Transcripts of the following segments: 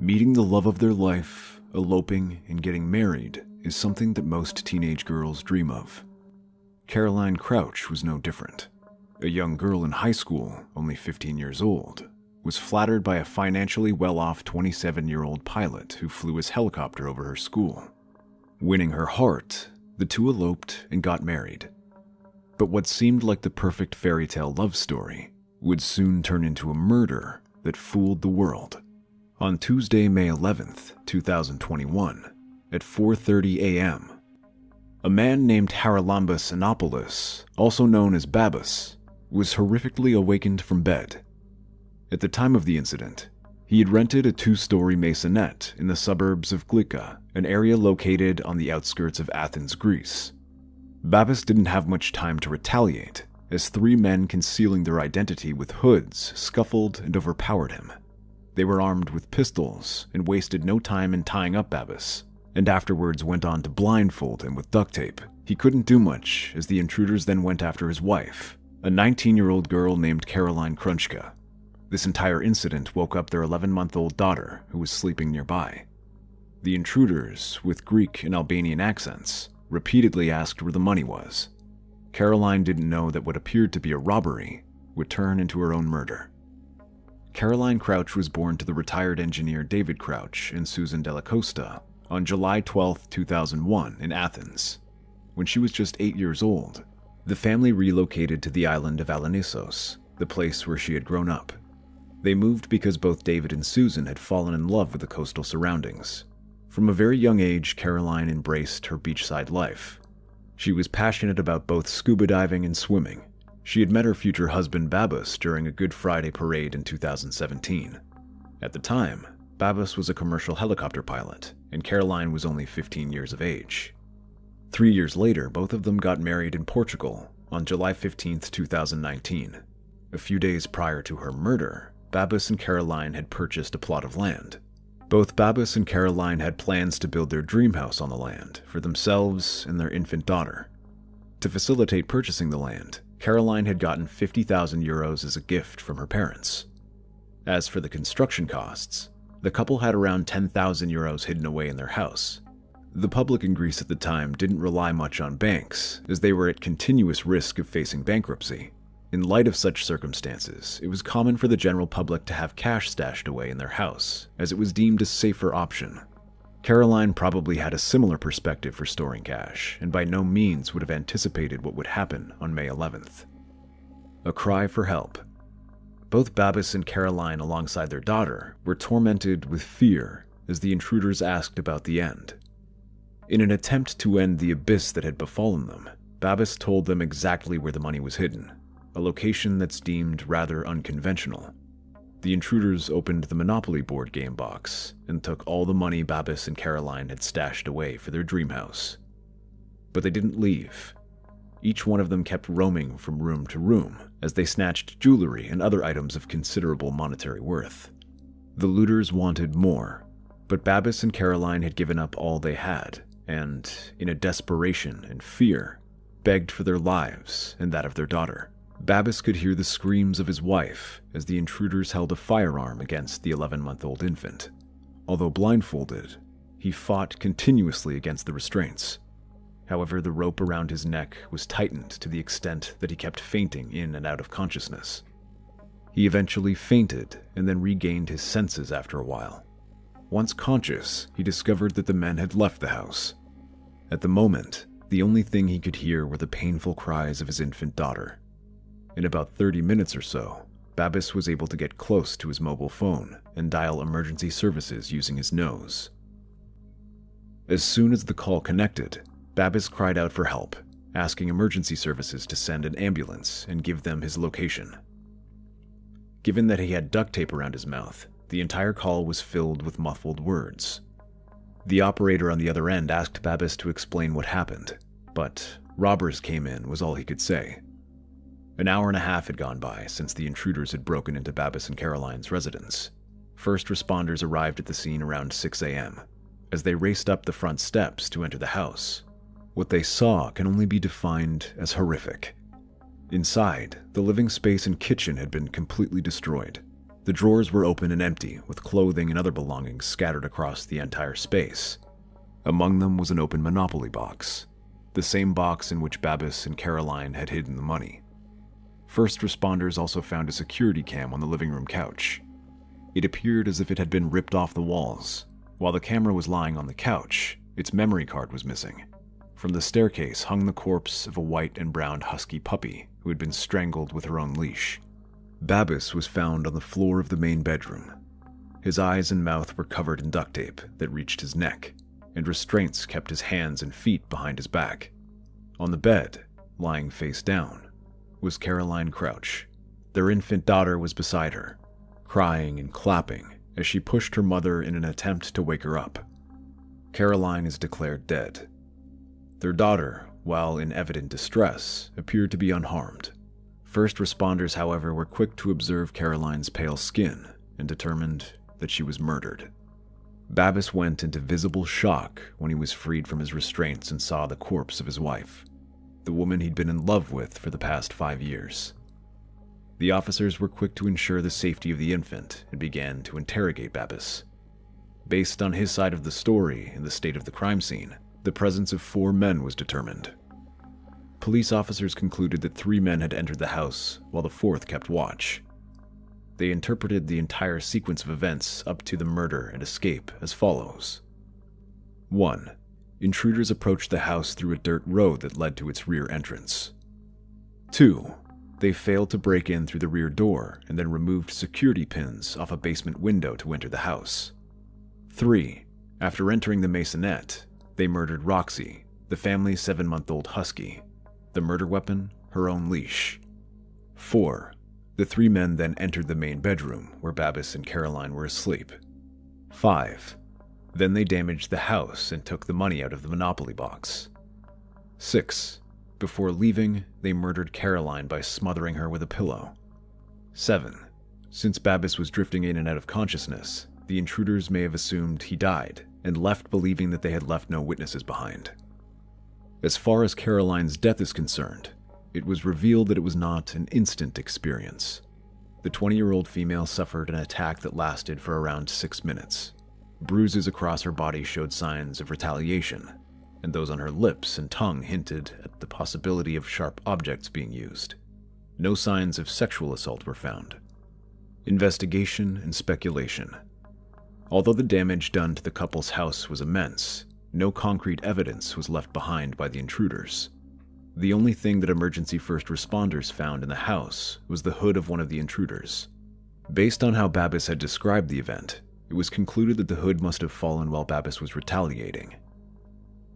Meeting the love of their life, eloping, and getting married is something that most teenage girls dream of. Caroline Crouch was no different. A young girl in high school, only 15 years old, was flattered by a financially well-off 27-year-old pilot who flew his helicopter over her school. Winning her heart, the two eloped and got married. But what seemed like the perfect fairy tale love story would soon turn into a murder that fooled the world. On Tuesday, May 11th, 2021, at 4:30 a.m., a man named Haralambos Anopoulos, also known as Babis, was horrifically awakened from bed. At the time of the incident, he had rented a 2-story maisonette in the suburbs of Glika, an area located on the outskirts of Athens, Greece. Babis didn't have much time to retaliate, as 3 men concealing their identity with hoods scuffled and overpowered him. They were armed with pistols and wasted no time in tying up Babis, and afterwards went on to blindfold him with duct tape. He couldn't do much, as the intruders then went after his wife, a 19-year-old girl named Caroline Krunchka. This entire incident woke up their 11-month-old daughter, who was sleeping nearby. The intruders, with Greek and Albanian accents, repeatedly asked where the money was. Caroline didn't know that what appeared to be a robbery would turn into her own murder. Caroline Crouch was born to the retired engineer David Crouch and Susan Della Costa on July 12, 2001 in Athens. When she was just 8 years old, the family relocated to the island of Alonissos, the place where she had grown up. They moved because both David and Susan had fallen in love with the coastal surroundings. From a very young age, Caroline embraced her beachside life. She was passionate about both scuba diving and swimming. She had met her future husband Babis during a Good Friday parade in 2017. At the time, Babis was a commercial helicopter pilot, and Caroline was only 15 years of age. 3 years later, both of them got married in Portugal on July 15, 2019. A few days prior to her murder, Babis and Caroline had purchased a plot of land. Both Babis and Caroline had plans to build their dream house on the land for themselves and their infant daughter. To facilitate purchasing the land, Caroline had gotten 50,000 euros as a gift from her parents. As for the construction costs, the couple had around 10,000 euros hidden away in their house. The public in Greece at the time didn't rely much on banks, as they were at continuous risk of facing bankruptcy. In light of such circumstances, it was common for the general public to have cash stashed away in their house, as it was deemed a safer option. Caroline probably had a similar perspective for storing cash, and by no means would have anticipated what would happen on May 11th. A cry for help. Both Babis and Caroline, alongside their daughter, were tormented with fear as the intruders asked about the end. In an attempt to end the abyss that had befallen them, Babis told them exactly where the money was hidden, a location that's deemed rather unconventional. The intruders opened the Monopoly board game box and took all the money Babis and Caroline had stashed away for their dream house. But they didn't leave. Each one of them kept roaming from room to room as they snatched jewelry and other items of considerable monetary worth. The looters wanted more, but Babis and Caroline had given up all they had and, in a desperation and fear, begged for their lives and that of their daughter. Babis could hear the screams of his wife as the intruders held a firearm against the 11-month-old infant. Although blindfolded, he fought continuously against the restraints. However, the rope around his neck was tightened to the extent that he kept fainting in and out of consciousness. He eventually fainted and then regained his senses after a while. Once conscious, he discovered that the men had left the house. At the moment, the only thing he could hear were the painful cries of his infant daughter. In about 30 minutes or so, Babis was able to get close to his mobile phone and dial emergency services using his nose. As soon as the call connected, Babis cried out for help, asking emergency services to send an ambulance and give them his location. Given that he had duct tape around his mouth, the entire call was filled with muffled words. The operator on the other end asked Babis to explain what happened, but "robbers came in" was all he could say. An hour and a half had gone by since the intruders had broken into Babis and Caroline's residence. First responders arrived at the scene around 6 a.m. As they raced up the front steps to enter the house, what they saw can only be defined as horrific. Inside, the living space and kitchen had been completely destroyed. The drawers were open and empty, with clothing and other belongings scattered across the entire space. Among them was an open Monopoly box, the same box in which Babis and Caroline had hidden the money. First responders also found a security cam on the living room couch. It appeared as if it had been ripped off the walls. While the camera was lying on the couch, its memory card was missing. From the staircase hung the corpse of a white and brown husky puppy who had been strangled with her own leash. Babis was found on the floor of the main bedroom. His eyes and mouth were covered in duct tape that reached his neck, and restraints kept his hands and feet behind his back. On the bed, lying face down, was Caroline Crouch. Their infant daughter was beside her, crying and clapping as she pushed her mother in an attempt to wake her up. Caroline is declared dead. Their daughter, while in evident distress, appeared to be unharmed. First responders, however, were quick to observe Caroline's pale skin and determined that she was murdered. Babis went into visible shock when he was freed from his restraints and saw the corpse of his wife, the woman he'd been in love with for the past 5 years. The officers were quick to ensure the safety of the infant and began to interrogate Babis. Based on his side of the story and the state of the crime scene, the presence of 4 men was determined. Police officers concluded that 3 men had entered the house while the 4th kept watch. They interpreted the entire sequence of events up to the murder and escape as follows. 1. Intruders approached the house through a dirt road that led to its rear entrance. 2. They failed to break in through the rear door and then removed security pins off a basement window to enter the house. 3. After entering the maisonette, they murdered Roxy, the family's 7-month-old husky. The murder weapon, her own leash. 4. The 3 men then entered the main bedroom where Babis and Caroline were asleep. 5. Then they damaged the house and took the money out of the Monopoly box. 6. Before leaving, they murdered Caroline by smothering her with a pillow. 7. Since Babis was drifting in and out of consciousness, the intruders may have assumed he died and left believing that they had left no witnesses behind. As far as Caroline's death is concerned, it was revealed that it was not an instant experience. The 20-year-old female suffered an attack that lasted for around 6 minutes. Bruises across her body showed signs of retaliation, and those on her lips and tongue hinted at the possibility of sharp objects being used. No signs of sexual assault were found. Investigation and speculation. Although the damage done to the couple's house was immense, no concrete evidence was left behind by the intruders. The only thing that emergency first responders found in the house was the hood of one of the intruders. Based on how Babis had described the event, it was concluded that the hood must have fallen while Babis was retaliating.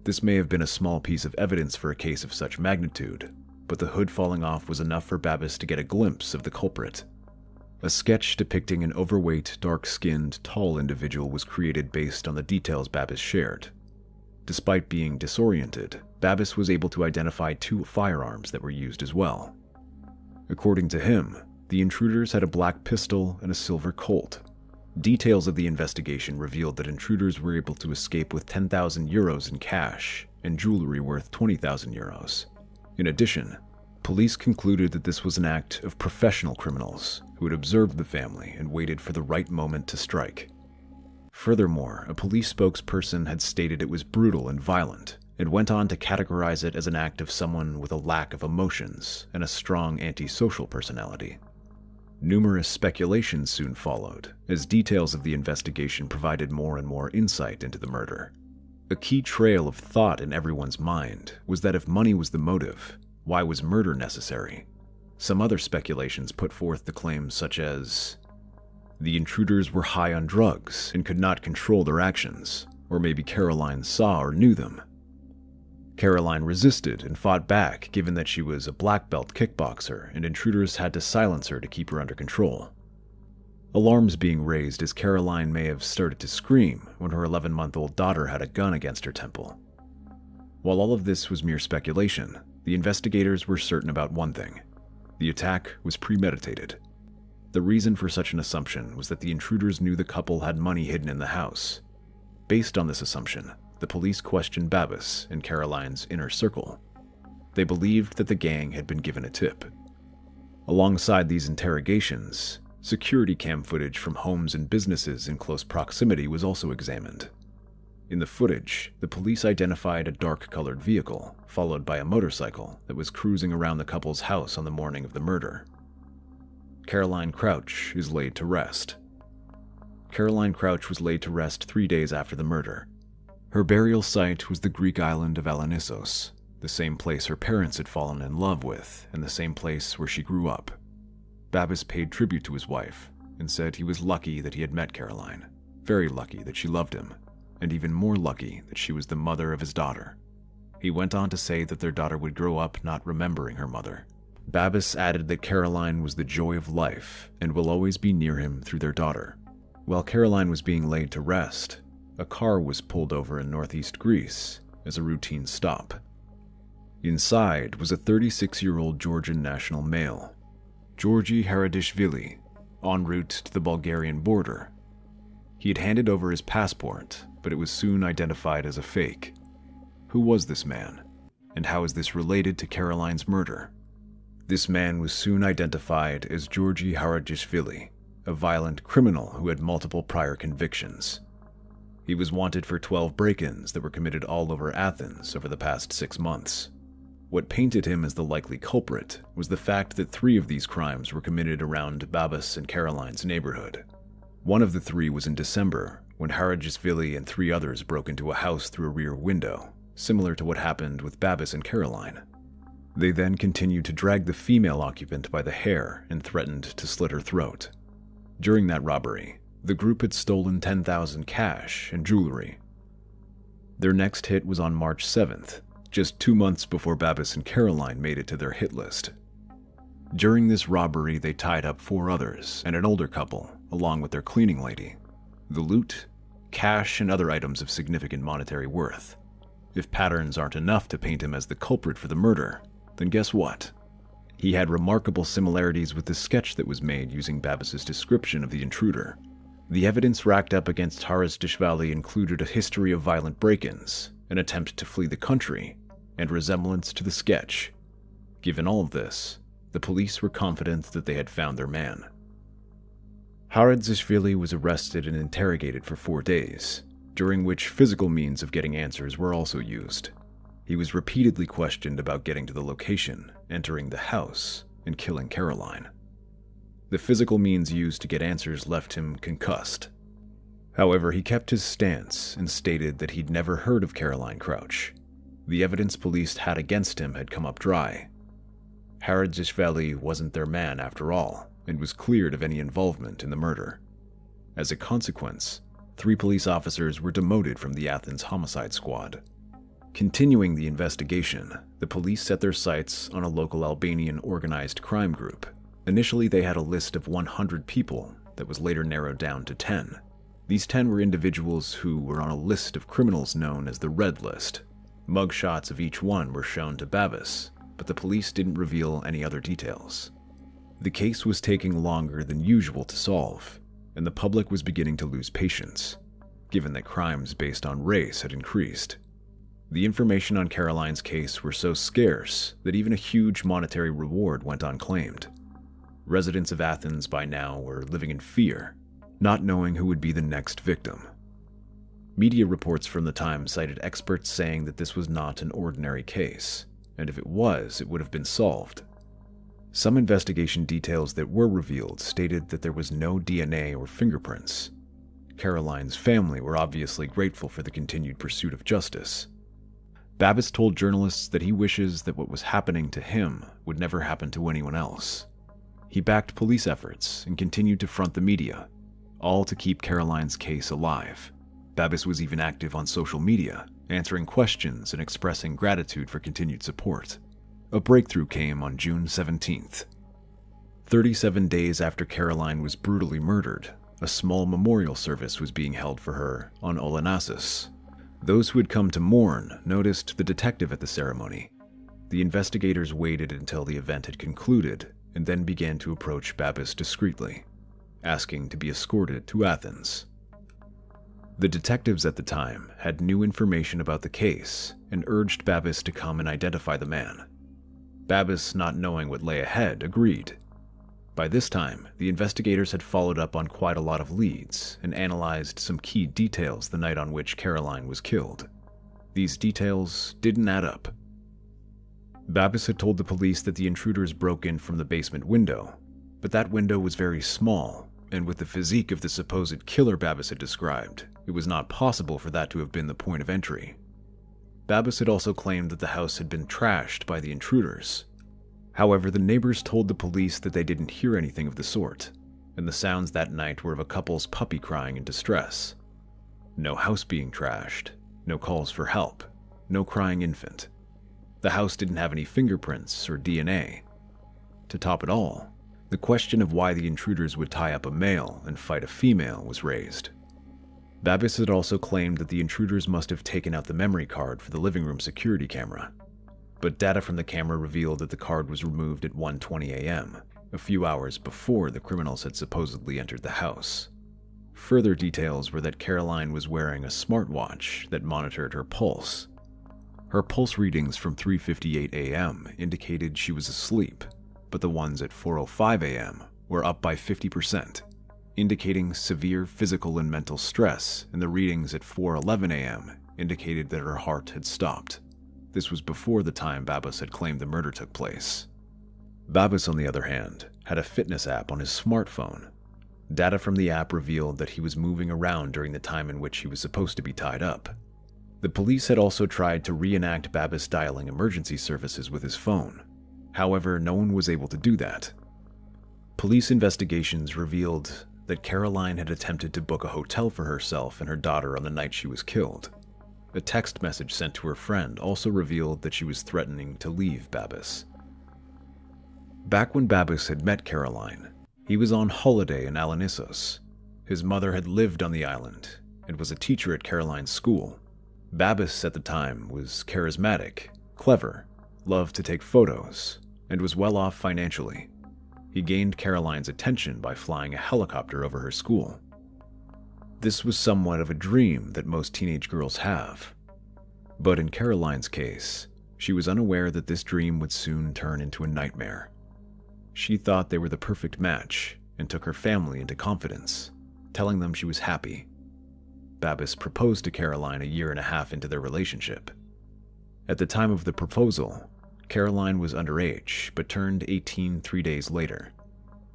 This may have been a small piece of evidence for a case of such magnitude, but the hood falling off was enough for Babis to get a glimpse of the culprit. A sketch depicting an overweight, dark-skinned, tall individual was created based on the details Babis shared. Despite being disoriented, Babis was able to identify 2 firearms that were used as well. According to him, the intruders had a black pistol and a silver Colt. Details of the investigation revealed that intruders were able to escape with 10,000 euros in cash and jewelry worth 20,000 euros. In addition, police concluded that this was an act of professional criminals who had observed the family and waited for the right moment to strike. Furthermore, a police spokesperson had stated it was brutal and violent, and went on to categorize it as an act of someone with a lack of emotions and a strong antisocial personality. Numerous speculations soon followed, as details of the investigation provided more and more insight into the murder. A key trail of thought in everyone's mind was that if money was the motive, why was murder necessary? Some other speculations put forth the claims such as, the intruders were high on drugs and could not control their actions, or maybe Caroline saw or knew them. Caroline resisted and fought back given that she was a black belt kickboxer and intruders had to silence her to keep her under control. Alarms being raised as Caroline may have started to scream when her 11-month-old daughter had a gun against her temple. While all of this was mere speculation, the investigators were certain about one thing. The attack was premeditated. The reason for such an assumption was that the intruders knew the couple had money hidden in the house. Based on this assumption, the police questioned Babis and Caroline's inner circle. They believed that the gang had been given a tip. Alongside these interrogations, Security cam footage from homes and businesses in close proximity was also examined. In the footage, the police identified a dark-colored vehicle, followed by a motorcycle that was cruising around the couple's house on the morning of the murder. Caroline Crouch is laid to rest. Caroline Crouch was laid to rest 3 days after the murder. Her burial site was the Greek island of Alenissos, the same place her parents had fallen in love with and the same place where she grew up. Babis paid tribute to his wife and said he was lucky that he had met Caroline, very lucky that she loved him, and even more lucky that she was the mother of his daughter. He went on to say that their daughter would grow up not remembering her mother. Babis added that Caroline was the joy of life and will always be near him through their daughter. While Caroline was being laid to rest, a car was pulled over in northeast Greece as a routine stop. Inside was a 36-year-old Georgian national male, Georgi Haradishvili, en route to the Bulgarian border. He had handed over his passport, but it was soon identified as a fake. Who was this man, and how is this related to Caroline's murder? This man was soon identified as Georgi Haradishvili, a violent criminal who had multiple prior convictions. He was wanted for 12 break-ins that were committed all over Athens over the past 6 months. What painted him as the likely culprit was the fact that 3 of these crimes were committed around Babis and Caroline's neighborhood. One of the 3 was in December, when Haradishvili and 3 others broke into a house through a rear window, similar to what happened with Babis and Caroline. They then continued to drag the female occupant by the hair and threatened to slit her throat. During that robbery, the group had stolen $10,000 cash and jewelry. Their next hit was on March 7th, just 2 months before Babis and Caroline made it to their hit list. During this robbery, they tied up 4 others and an older couple, along with their cleaning lady. The loot, cash, and other items of significant monetary worth. If patterns aren't enough to paint him as the culprit for the murder, then guess what? He had remarkable similarities with the sketch that was made using Babis's description of the intruder. The evidence racked up against Haradishvili included a history of violent break-ins, an attempt to flee the country, and resemblance to the sketch. Given all of this, the police were confident that they had found their man. Haradishvili was arrested and interrogated for 4 days, during which physical means of getting answers were also used. He was repeatedly questioned about getting to the location, entering the house, and killing Caroline. The physical means used to get answers left him concussed. However, he kept his stance and stated that he'd never heard of Caroline Crouch. The evidence police had against him had come up dry. Haradishvili wasn't their man after all, and was cleared of any involvement in the murder. As a consequence, 3 police officers were demoted from the Athens homicide squad. Continuing the investigation, the police set their sights on a local Albanian organized crime group. Initially, they had a list of 100 people that was later narrowed down to 10. These 10 were individuals who were on a list of criminals known as the Red List. Mugshots of each one were shown to Babis, but the police didn't reveal any other details. The case was taking longer than usual to solve, and the public was beginning to lose patience, given that crimes based on race had increased. The information on Caroline's case were so scarce that even a huge monetary reward went unclaimed. Residents of Athens by now were living in fear, not knowing who would be the next victim. Media reports from the time cited experts saying that this was not an ordinary case, and if it was, it would have been solved. Some investigation details that were revealed stated that there was no DNA or fingerprints. Caroline's family were obviously grateful for the continued pursuit of justice. Babis told journalists that he wishes that what was happening to him would never happen to anyone else. He backed police efforts and continued to front the media, all to keep Caroline's case alive. Babis was even active on social media, answering questions and expressing gratitude for continued support. A breakthrough came on June 17th. 37 days after Caroline was brutally murdered, a small memorial service was being held for her on Olenassus. Those who had come to mourn noticed the detective at the ceremony. The investigators waited until the event had concluded and then began to approach Babis discreetly, asking to be escorted to Athens. The detectives at the time had new information about the case and urged Babis to come and identify the man. Babis, not knowing what lay ahead, agreed. By this time, the investigators had followed up on quite a lot of leads and analyzed some key details the night on which Caroline was killed. These details didn't add up. Babbis had told the police that the intruders broke in from the basement window, but that window was very small, and with the physique of the supposed killer Babbis had described, it was not possible for that to have been the point of entry. Babbis had also claimed that the house had been trashed by the intruders. However, the neighbors told the police that they didn't hear anything of the sort, and the sounds that night were of a couple's puppy crying in distress. No house being trashed, no calls for help, no crying infant. The house didn't have any fingerprints or DNA. To top it all, the question of why the intruders would tie up a male and fight a female was raised. Babbis had also claimed that the intruders must have taken out the memory card for the living room security camera, but data from the camera revealed that the card was removed at 1:20 a.m., a few hours before the criminals had supposedly entered the house. Further details were that Caroline was wearing a smartwatch that monitored her pulse. Her pulse readings from 3:58 a.m. indicated she was asleep, but the ones at 4:05 a.m. were up by 50%, indicating severe physical and mental stress, and the readings at 4:11 a.m. indicated that her heart had stopped. This was before the time Babbis had claimed the murder took place. Babbis, on the other hand, had a fitness app on his smartphone. Data from the app revealed that he was moving around during the time in which he was supposed to be tied up. The police had also tried to reenact Babbis dialing emergency services with his phone. However, no one was able to do that. Police investigations revealed that Caroline had attempted to book a hotel for herself and her daughter on the night she was killed. A text message sent to her friend also revealed that she was threatening to leave Babbis. Back when Babbis had met Caroline, he was on holiday in Alanissos. His mother had lived on the island and was a teacher at Caroline's school. Babbis at the time was charismatic, clever, loved to take photos, and was well off financially. He gained Caroline's attention by flying a helicopter over her school. This was somewhat of a dream that most teenage girls have. But in Caroline's case, she was unaware that this dream would soon turn into a nightmare. She thought they were the perfect match and took her family into confidence, telling them she was happy. Babbis proposed to Caroline a year and a half into their relationship. At the time of the proposal, Caroline was underage, but turned 18 3 days later.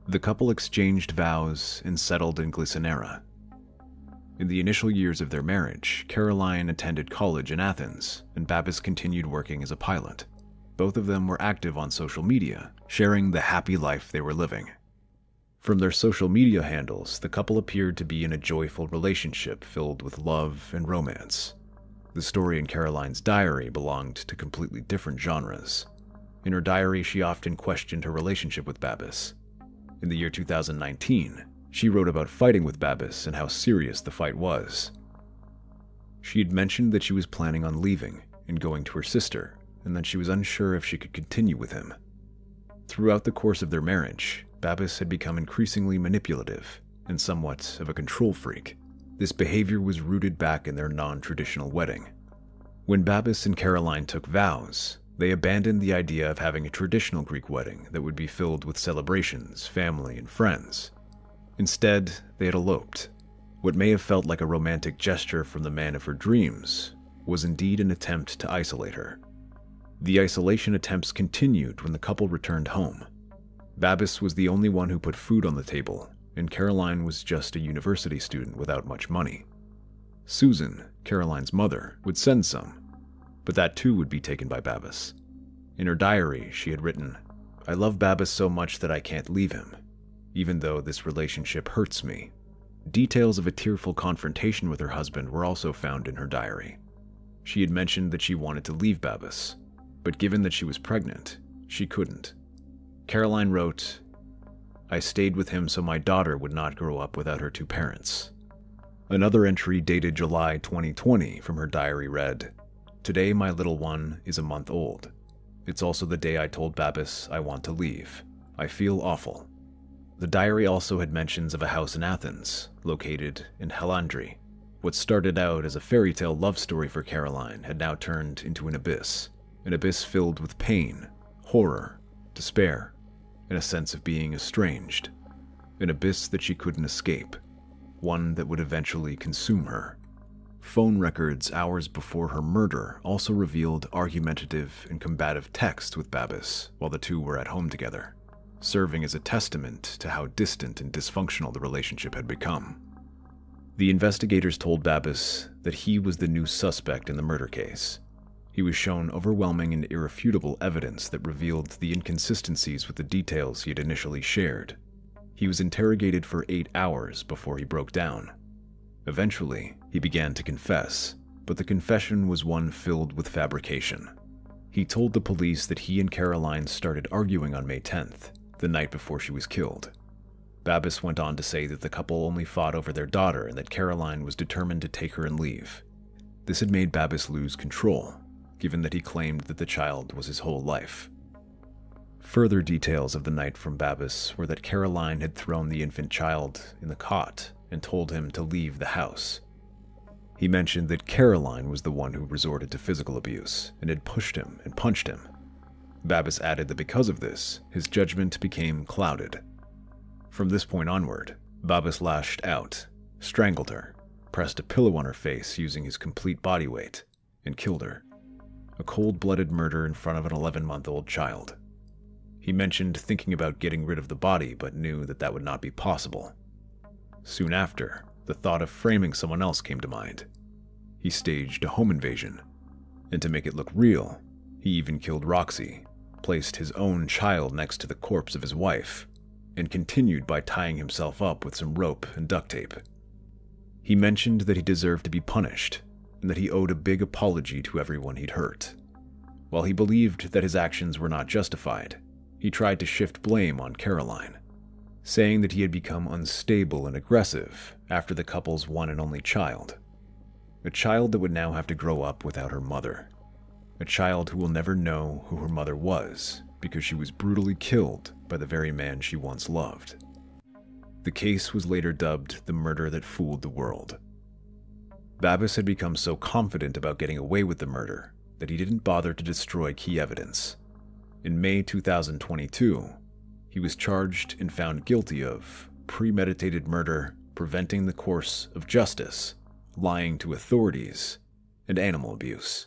The couple exchanged vows and settled in Glisanera. In the initial years of their marriage, Caroline attended college in Athens, and Babbis continued working as a pilot. Both of them were active on social media, sharing the happy life they were living. From their social media handles, the couple appeared to be in a joyful relationship filled with love and romance. The story in Caroline's diary belonged to completely different genres. In her diary, she often questioned her relationship with Babbis. In the year 2019, she wrote about fighting with Babbis and how serious the fight was. She had mentioned that she was planning on leaving and going to her sister, and that she was unsure if she could continue with him. Throughout the course of their marriage, Babbis had become increasingly manipulative and somewhat of a control freak. This behavior was rooted back in their non-traditional wedding. When Babbis and Caroline took vows, they abandoned the idea of having a traditional Greek wedding that would be filled with celebrations, family, and friends. Instead, they had eloped. What may have felt like a romantic gesture from the man of her dreams was indeed an attempt to isolate her. The isolation attempts continued when the couple returned home. Babbis was the only one who put food on the table, and Caroline was just a university student without much money. Susan, Caroline's mother, would send some, but that too would be taken by Babbis. In her diary, she had written, "I love Babbis so much that I can't leave him, even though this relationship hurts me." Details of a tearful confrontation with her husband were also found in her diary. She had mentioned that she wanted to leave Babbis, but given that she was pregnant, she couldn't. Caroline wrote, "I stayed with him so my daughter would not grow up without her two parents." Another entry dated July 2020 from her diary read, "Today my little one is a month old. It's also the day I told Babbis I want to leave. I feel awful." The diary also had mentions of a house in Athens, located in Halandri. What started out as a fairy tale love story for Caroline had now turned into an abyss filled with pain, horror, despair, and a sense of being estranged, an abyss that she couldn't escape, one that would eventually consume her. Phone records hours before her murder also revealed argumentative and combative texts with Babbis while the two were at home together, serving as a testament to how distant and dysfunctional the relationship had become. The investigators told Babbis that he was the new suspect in the murder case. He was shown overwhelming and irrefutable evidence that revealed the inconsistencies with the details he had initially shared. He was interrogated for 8 hours before he broke down. Eventually, he began to confess, but the confession was one filled with fabrication. He told the police that he and Caroline started arguing on May 10th, the night before she was killed. Babbis went on to say that the couple only fought over their daughter and that Caroline was determined to take her and leave. This had made Babbis lose control, given that he claimed that the child was his whole life. Further details of the night from Babbis were that Caroline had thrown the infant child in the cot and told him to leave the house. He mentioned that Caroline was the one who resorted to physical abuse and had pushed him and punched him. Babbis added that because of this, his judgment became clouded. From this point onward, Babbis lashed out, strangled her, pressed a pillow on her face using his complete body weight, and killed her. A cold-blooded murder in front of an 11-month-old child. He mentioned thinking about getting rid of the body, but knew that that would not be possible. Soon after, the thought of framing someone else came to mind. He staged a home invasion, and to make it look real, he even killed Roxy, placed his own child next to the corpse of his wife, and continued by tying himself up with some rope and duct tape. He mentioned that he deserved to be punished, and that he owed a big apology to everyone he'd hurt. While he believed that his actions were not justified, he tried to shift blame on Caroline, saying that he had become unstable and aggressive after the couple's one and only child. A child that would now have to grow up without her mother. A child who will never know who her mother was because she was brutally killed by the very man she once loved. The case was later dubbed the murder that fooled the world. Babbis had become so confident about getting away with the murder that he didn't bother to destroy key evidence. In May 2022, he was charged and found guilty of premeditated murder, preventing the course of justice, lying to authorities, and animal abuse.